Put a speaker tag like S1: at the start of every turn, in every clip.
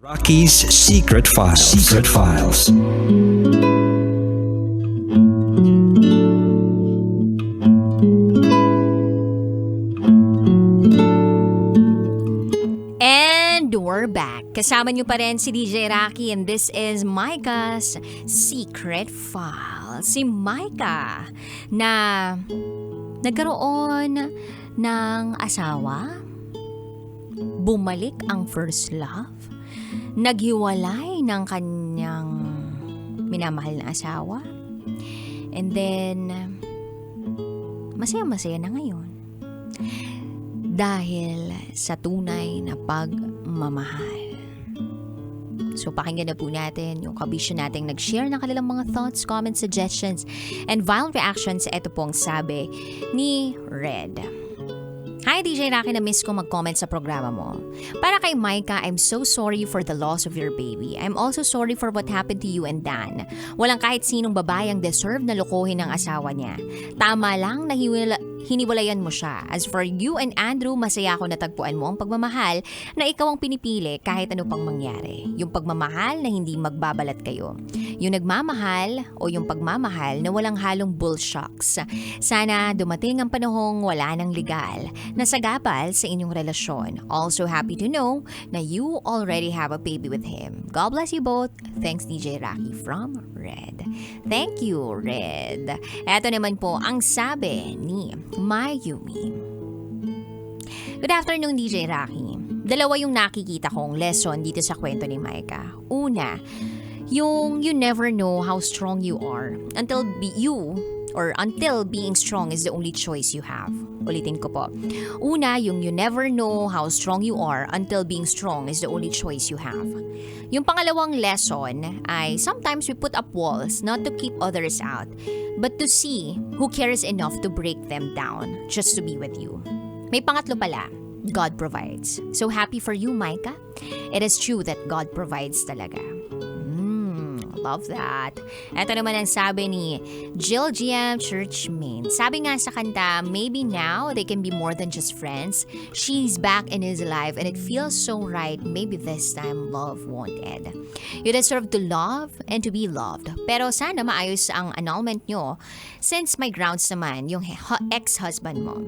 S1: Raqi's Secret Files. Secret Files.
S2: And we're back. Kasama niyo pa rin si DJ Raqi and this is Micah's Secret File. Si Micah na nagkaroon ng asawa, bumalik ang first love, naghiwalay ng kanyang minamahal na asawa, and then masaya-masaya na ngayon dahil sa tunay na pagmamahal. So pakinggan na po natin yung kabisyo nating nag-share ng kanilang mga thoughts, comments, suggestions, and violent reactions. Ito pong sabi ni Red. Hi DJ Raqi, na-miss ko mag-comment sa programa mo. Para kay Micah, I'm so sorry for the loss of your baby. I'm also sorry for what happened to you and Dan. Walang kahit sinong babae ang deserve na lokohin ng asawa niya. Tama lang na hiniwalayan mo siya. As for you and Andrew, masaya ako natagpuan mo ang pagmamahal na ikaw ang pinipili kahit ano pang mangyari. Yung pagmamahal na hindi magbabalat kayo. Yung nagmamahal o yung pagmamahal na walang halong bullshocks. Sana dumating ang panahong wala nang legal na sagabal sa inyong relasyon. Also happy to know na you already have a baby with him. God bless you both. Thanks DJ Raqi from Red. Thank you, Red. Eto naman po ang sabi ni Mayumi. Good afternoon, DJ Raqi. Dalawa yung nakikita kong lesson dito sa kwento ni Micah. Una, yung you never know how strong you are until being strong is the only choice you have. Ulitin ko po. Una, yung you never know how strong you are until being strong is the only choice you have. Yung pangalawang lesson ay sometimes we put up walls not to keep others out, but to see who cares enough to break them down just to be with you. May pangatlo pala, God provides. So happy for you, Micah. It is true that God provides talaga. Love that. Ito naman ang sabi ni Jill GM Churchmain. Sabi nga sa kanta, maybe now they can be more than just friends. She's back in his life and it feels so right. Maybe this time love won't end. You deserve to love and to be loved. Pero sana maayos ang annulment nyo since may grounds naman yung ex-husband mo.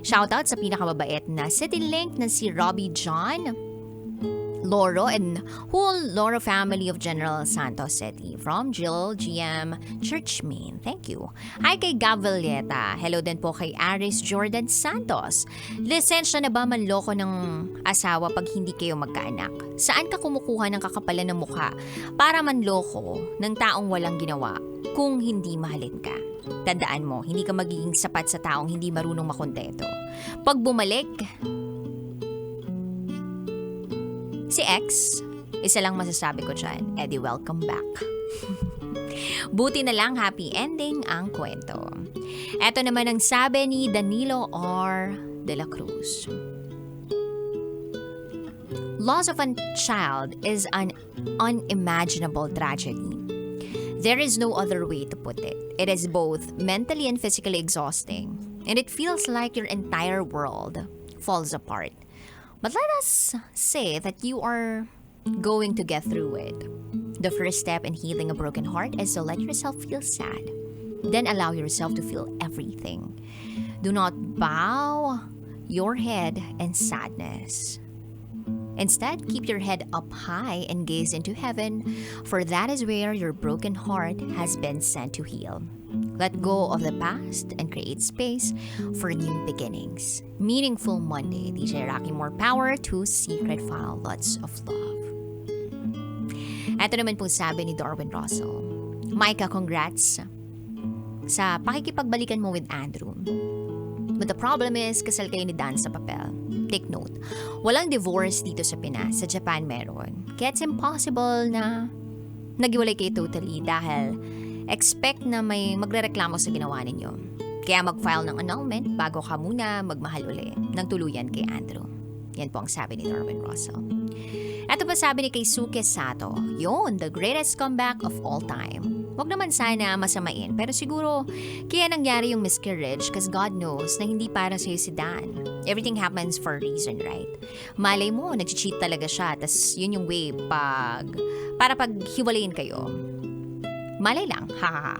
S2: Shoutout sa pinakamabait na city link na si Robbie John Loro and whole Loro family of General Santos City from Jill GM Churchmain. Thank you. Hi kay Gavalieta. Hello din po kay Aris Jordan Santos. Lisensya na ba manloko ng asawa pag hindi kayo magkaanak? Saan ka kumukuha ng kakapalan ng mukha para manloko ng taong walang ginawa kung hindi mahalin ka? Tandaan mo, hindi ka magiging sapat sa taong hindi marunong makontento. Pag bumalik si X, isa lang masasabi ko dyan, edi welcome back. Buti na lang happy ending ang kwento. Eto naman ang sabi ni Danilo R. De La Cruz. Loss of a child is an unimaginable tragedy. There is no other way to put it. It is both mentally and physically exhausting, and it feels like your entire world falls apart. But let us say that you are going to get through it. The first step in healing a broken heart is to let yourself feel sad. Then allow yourself to feel everything. Do not bow your head in sadness. Instead, keep your head up high and gaze into heaven, for that is where your broken heart has been sent to heal. Let go of the past and create space for new beginnings. Meaningful Monday. DJ Raqi, more power to Secret File. Lots of love. Ito naman po sabi ni Darwin Russell. Micah, congrats sa pakikipagbalikan mo with Andrew. But the problem is, kasal kayo ni Dan sa papel. Take note, walang divorce dito sa Pinas. Sa Japan meron. Kaya it's impossible na naghiwalay kayo totally dahil expect na may magrereklamo sa ginawa ninyo. Kaya mag-file ng annulment bago ka muna magmahal uli ng tuluyan kay Andrew. Yan po ang sabi ni Darwin Russell. Ito pa sabi ni Keisuke Sato, yun, the greatest comeback of all time. Huwag naman sana masamain, pero siguro kaya nangyari yung miscarriage because God knows na hindi para sa'yo si Dan. Everything happens for a reason, right? Malay mo, nag-cheat talaga siya. Tas yun yung way para pag hiwalayin kayo. Malay lang, ha.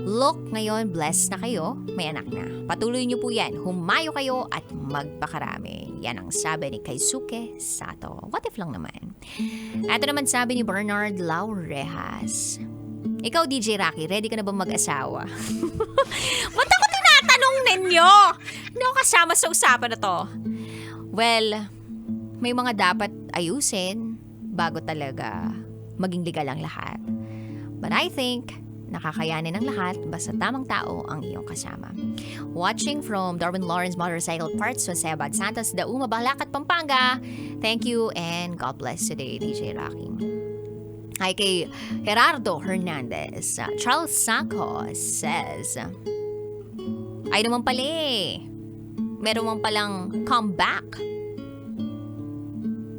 S2: Look, ngayon, blessed na kayo, may anak na. Patuloy niyo po yan, humayo kayo at magpakarami. Yan ang sabi ni Keisuke Sato. What if lang naman? Ito naman sabi ni Bernard Laurejas. Ikaw, DJ Raqi, ready ka na ba mag-asawa? Ba't ako tinatanong ninyo? Hindi ako kasama sa usapan na to. Well, may mga dapat ayusin bago talaga maging legal ang lahat. But I think, nakakayanin ng lahat basta tamang tao ang iyong kasama. Watching from Darwin Lawrence Motorcycle Parts, Jose Abad Santos, Dauma, Balacat, Pampanga. Thank you and God bless today, DJ Raqi. Hi kay Gerardo Hernandez. Charles Sacco says, ay naman pala meron man palang comeback.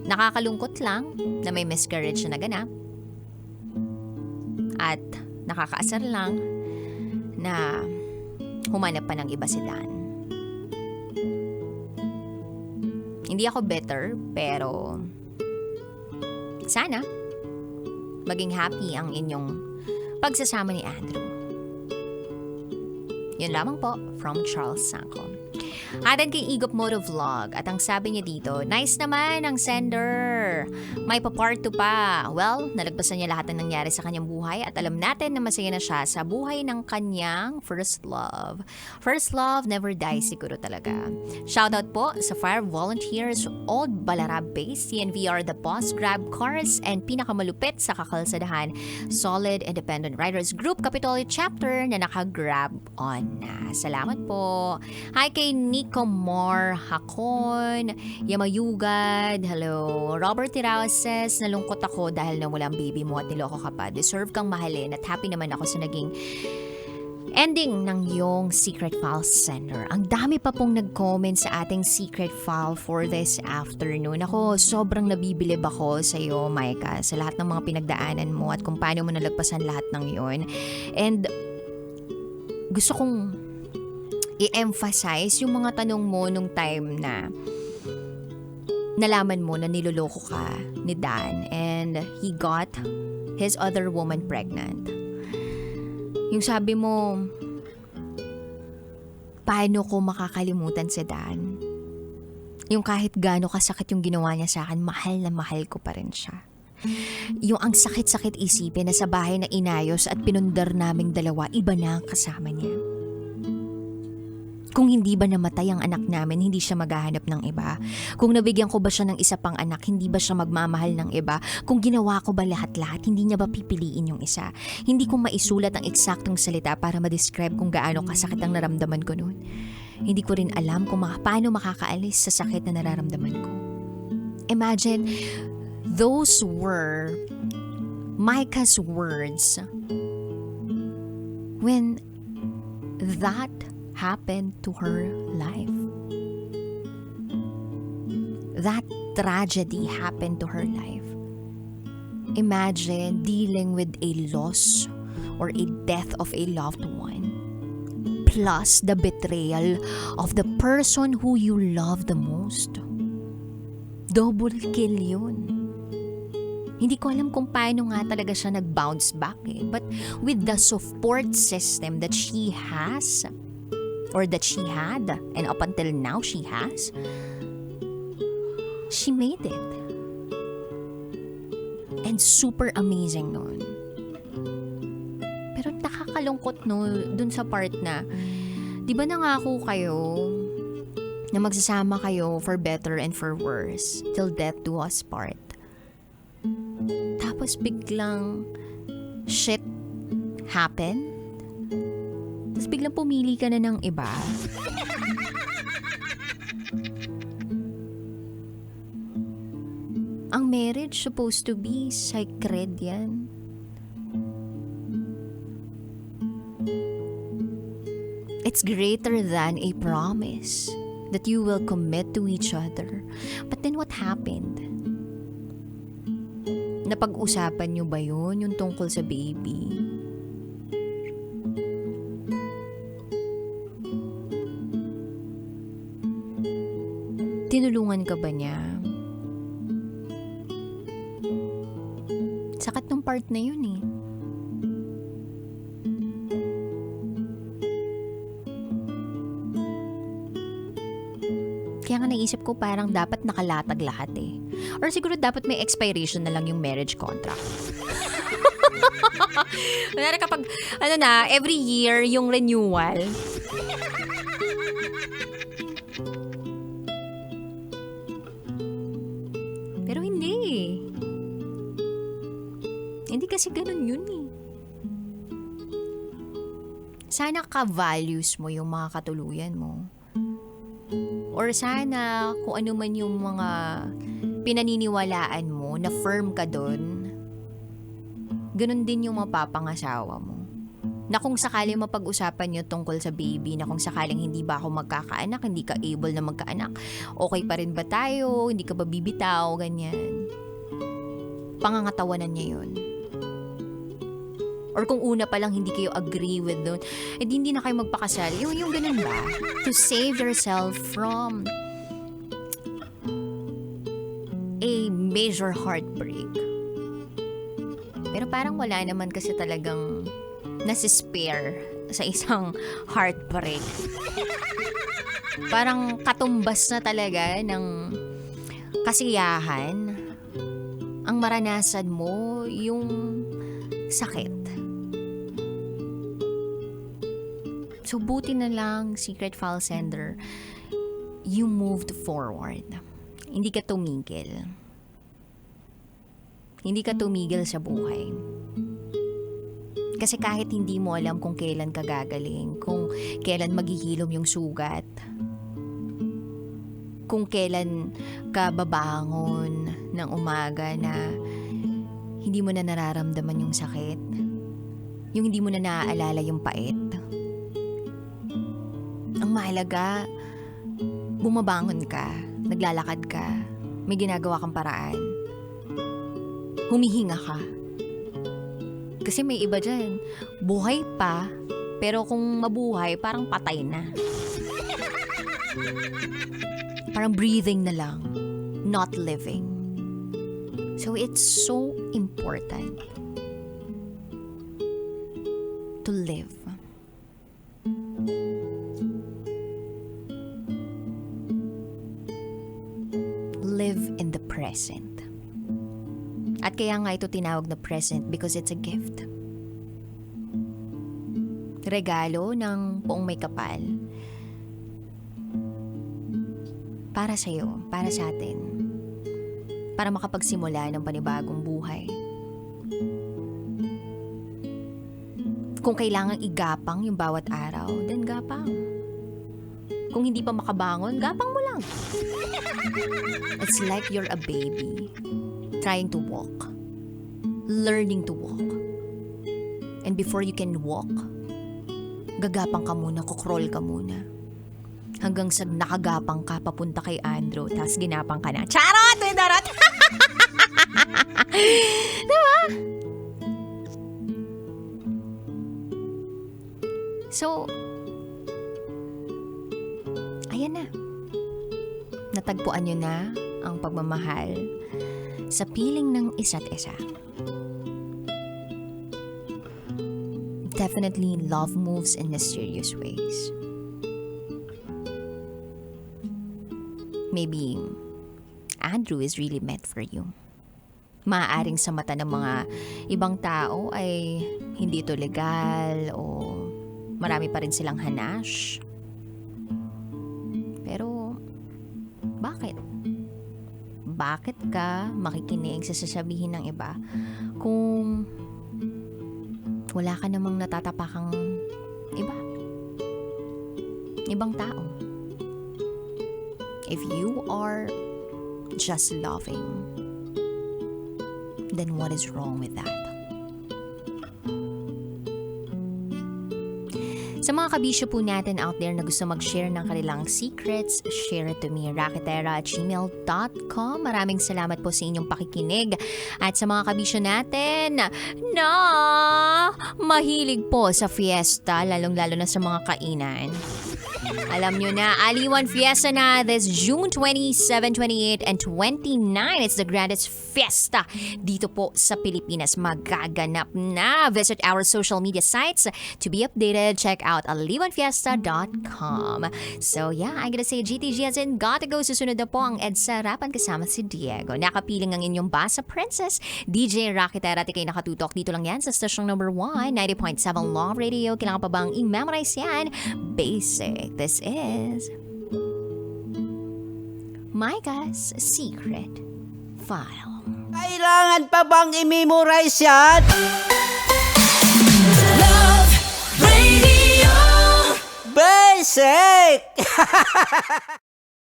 S2: Nakakalungkot lang na may miscarriage na naganap. At nakakaasar lang na humanap pa ng iba si Dan. Hindi ako better, pero sana maging happy ang inyong pagsasama ni Andrew. Yun lamang po from Charles Sanko. Adan kay Igop Moto Vlog at ang sabi niya dito, nice naman ang sender. May pa-part 2 pa. Well, nalagpasan niya lahat ng nangyari sa kanyang buhay at alam natin na masaya na siya sa buhay ng kanyang first love. First love never dies siguro talaga. Shoutout po sa Fire Volunteers, Old Balarab Base, CNVR The Boss, Grab Cars, and pinakamalupit sa kakalsadahan, Solid Independent Riders Group Capitolio Chapter na naka-grab on na. Salamat po. Hi kay Nico Moore Hakon, Yamayugad, hello. Robert Tirao says, nalungkot ako dahil nawala ang baby mo at niloko ka pa. Deserve kang mahalin at happy naman ako sa naging ending ng iyong secret file sender. Ang dami pa pong nag-comment sa ating secret file for this afternoon. Ako, sobrang nabibilib ako sa iyo, Micah, sa lahat ng mga pinagdaanan mo at kung paano mo nalagpasan lahat ng yun. And gusto kong i-emphasize yung mga tanong mo nung time na nalaman mo na niloloko ka ni Dan and he got his other woman pregnant. Yung sabi mo, paano ko makakalimutan si Dan? Yung kahit gaano kasakit yung ginawa niya sa akin, mahal na mahal ko pa rin siya. Yung ang sakit-sakit isipin na sa bahay na inayos at pinundar naming dalawa, iba na ang kasama niya. Kung hindi ba namatay ang anak namin, hindi siya maghahanap ng iba. Kung nabigyan ko ba siya ng isa pang anak, hindi ba siya magmamahal ng iba. Kung ginawa ko ba lahat-lahat, hindi niya ba pipiliin yung isa. Hindi ko maisulat ang eksaktong salita para ma-describe kung gaano kasakit ang naramdaman ko noon. Hindi ko rin alam kung paano makakaalis sa sakit na nararamdaman ko. Imagine, those were Micah's words when that happened to her life. That tragedy happened to her life. Imagine dealing with a loss or a death of a loved one, plus the betrayal of the person who you love the most. Double kill yun. Hindi ko alam kung paano nga talaga siya nag-bounce back But with the support system that she has, or that she had, and up until now she has, she made it. And super amazing nun. Pero nakakalungkot dun sa part na, di ba nangako kayo na magsasama kayo for better and for worse, till death do us part. Tapos biglang shit happen. Tapos biglang pumili ka na ng iba. Ang marriage supposed to be sacred yan. It's greater than a promise that you will commit to each other. But then what happened? Napag-usapan nyo ba yun, yung tungkol sa baby? tinulungan ka ba niya? Sakat nung part na yun eh. Kaya nga naisip ko parang dapat nakalatag lahat eh. Or siguro dapat may expiration na lang yung marriage contract. Kunwari kapag, every year yung renewal. Pero hindi eh. Hindi kasi ganun yun eh. Sana ka-values mo yung mga katuluyan mo. Or sana kung ano man yung mga pinaniniwalaan mo, na firm ka dun, ganun din yung mapapangasawa mo. Na kung sakaling mapag-usapan nyo tungkol sa baby, na kung sakaling hindi ba ako magkakaanak, hindi ka able na magkaanak, okay pa rin ba tayo, hindi ka ba bibitaw, ganyan. Pangangatawanan niya yun. Or kung una pa lang hindi kayo agree with doon, hindi na kayo magpakasal. Yung ganun ba? To save yourself from a major heartbreak. Pero parang wala naman kasi talagang nasispare sa isang heartbreak. Parang katumbas na talaga ng kasiyahan ang maranasan mo yung sakit. So, buti na lang, secret file sender, you moved forward. Hindi ka tumigil. Hindi ka tumigil sa buhay. Kasi kahit hindi mo alam kung kailan ka gagaling, kung kailan maghihilom yung sugat, kung kailan ka babangon ng umaga na hindi mo na nararamdaman yung sakit, yung hindi mo na naaalala yung pait. Ang mahalaga, bumabangon ka, naglalakad ka, may ginagawa kang paraan. Humihinga ka. Kasi may iba dyan, buhay pa, pero kung mabuhay, parang patay na. Parang breathing na lang, not living. So it's so important to live. Live in the present. At kaya nga ito tinawag na present because it's a gift. Regalo ng Poong May Kapal. Para sa'yo, para sa atin. Para makapagsimula ng panibagong buhay. Kung kailangang igapang yung bawat araw, then gapang. Kung hindi pa makabangon, gapang mo lang. It's like you're a baby trying to walk, learning to walk. And before you can walk, gagapang ka muna, kukrol ka muna. Hanggang sa nakagapang ka, papunta kay Andrew, tapos ginapang ka na. Charot! May darot! Diba? So, ayan na. Natagpuan nyo na ang pagmamahal sa piling ng isa't isa. Definitely, love moves in mysterious ways. Maybe Andrew is really meant for you. Maaaring sa mata ng mga ibang tao ay hindi ito legal o marami pa rin silang hanash. Pero, bakit? Bakit ka makikinig sa sasabihin ng iba kung wala ka namang natatapakang ibang tao? If you are just loving, then what is wrong with that? Sa mga kabisyo po natin out there na gusto mag-share ng kanilang secrets, share it to me, raqitera@gmail.com. Maraming salamat po sa inyong pakikinig. At sa mga kabisyo natin na mahilig po sa fiesta, lalong-lalo na sa mga kainan. Alam nyo na, Aliwan Fiesta na this June 27, 28, and 29. It's the grandest fiesta dito po sa Pilipinas. Magaganap na. Visit our social media sites to be updated. Check out aliwanfiesta.com. So yeah, I'm gonna say GTG as in gotta go. Susunod na po ang EDSA Rapan kasama si Diego. Nakapiling ang inyong Basa Princess, DJ Raqi Terati kayo nakatutok. Dito lang yan sa stasyong number 1, 90.7 Law Radio. Kailangan pa bang i-memorize yan? Basic. This is Micah's Secret File.
S3: Kailangan pa bang i-memorize yan?
S4: Love Radio.
S3: Basic!